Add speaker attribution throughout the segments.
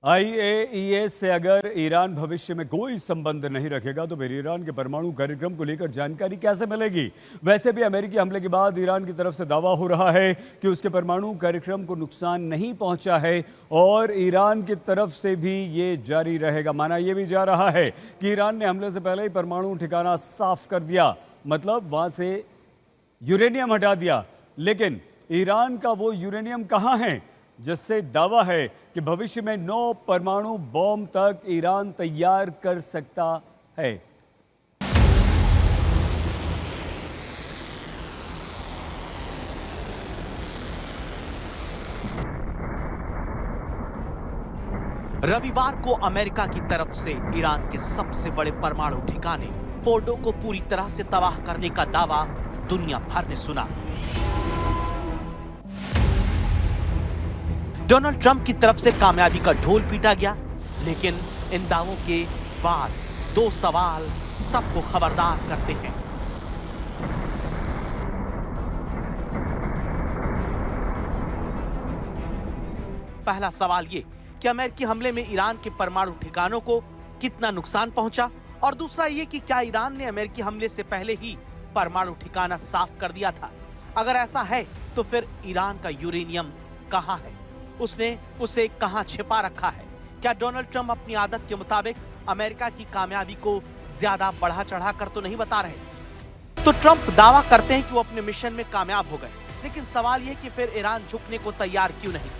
Speaker 1: IAEA से अगर Iran भविष्य में कोई संबंध नहीं रखेगा तो फिर ईरान के परमाणु कार्यक्रम को लेकर जानकारी कैसे मिलेगी। वैसे भी अमेरिकी हमले के बाद ईरान की तरफ से दावा हो रहा है कि उसके परमाणु कार्यक्रम को नुकसान नहीं पहुंचा है और ईरान की तरफ से भी ये जारी रहेगा। माना यह भी जा रहा है कि ईरान ने हमले से पहले ही परमाणु ठिकाना साफ कर दिया, मतलब वहां से यूरेनियम हटा दिया। लेकिन ईरान का वो यूरेनियम कहाँ है जिससे दावा है कि भविष्य में 9 परमाणु बॉम्ब तक ईरान तैयार कर सकता है।
Speaker 2: रविवार को अमेरिका की तरफ से ईरान के सबसे बड़े परमाणु ठिकाने फोर्डो को पूरी तरह से तबाह करने का दावा दुनिया भर ने सुना। डोनाल्ड ट्रंप की तरफ से कामयाबी का ढोल पीटा गया, लेकिन इन दावों के बाद 2 सवाल सबको खबरदार करते हैं। पहला सवाल ये कि अमेरिकी हमले में ईरान के परमाणु ठिकानों को कितना नुकसान पहुंचा, और दूसरा ये कि क्या ईरान ने अमेरिकी हमले से पहले ही परमाणु ठिकाना साफ कर दिया था। अगर ऐसा है तो फिर ईरान का यूरेनियम कहां है, उसने उसे कहां छिपा रखा है। क्या डोनाल्ड ट्रंप अपनी आदत के मुताबिक अमेरिका की कामयाबी को ज्यादा बढ़ा चढ़ा कर तो नहीं बता रहे। तो ट्रंप दावा करते हैं कि वो अपने मिशन में कामयाब हो गए, लेकिन सवाल यह कि फिर ईरान झुकने को तैयार क्यों नहीं।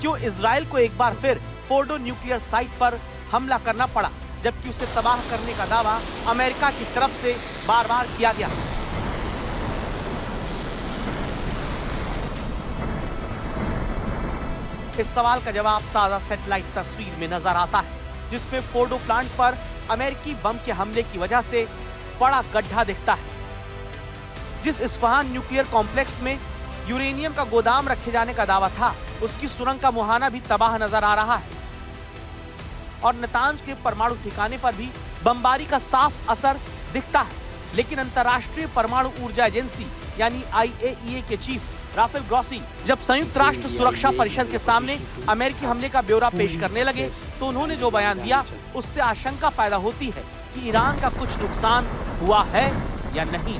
Speaker 2: क्यों इजराइल को एक बार फिर फोर्डो न्यूक्लियर साइट पर हमला करना पड़ा, जबकि उसे तबाह करने का दावा अमेरिका की तरफ से बार बार किया गया। इस सवाल का जवाब ताजा सैटेलाइट तस्वीर में नजर आता है, जिसमें फोर्डो प्लांट पर अमेरिकी बम के हमले की वजह से बड़ा गड्ढा दिखता है। जिस इस्फहान न्यूक्लियर कॉम्प्लेक्स में यूरेनियम का गोदाम रखे जाने का दावा था, उसकी सुरंग का मुहाना भी तबाह नजर आ रहा है, और नतांज के परमाणु ठिकाने पर भी बमबारी का साफ असर दिखता है। लेकिन अंतर्राष्ट्रीय परमाणु ऊर्जा एजेंसी यानी IAEA के चीफ राफेल ग्रॉसी जब संयुक्त राष्ट्र सुरक्षा परिषद के सामने अमेरिकी हमले का ब्यौरा पेश करने लगे, तो उन्होंने जो बयान दिया उससे आशंका पैदा होती है कि ईरान का कुछ नुकसान हुआ है या नहीं।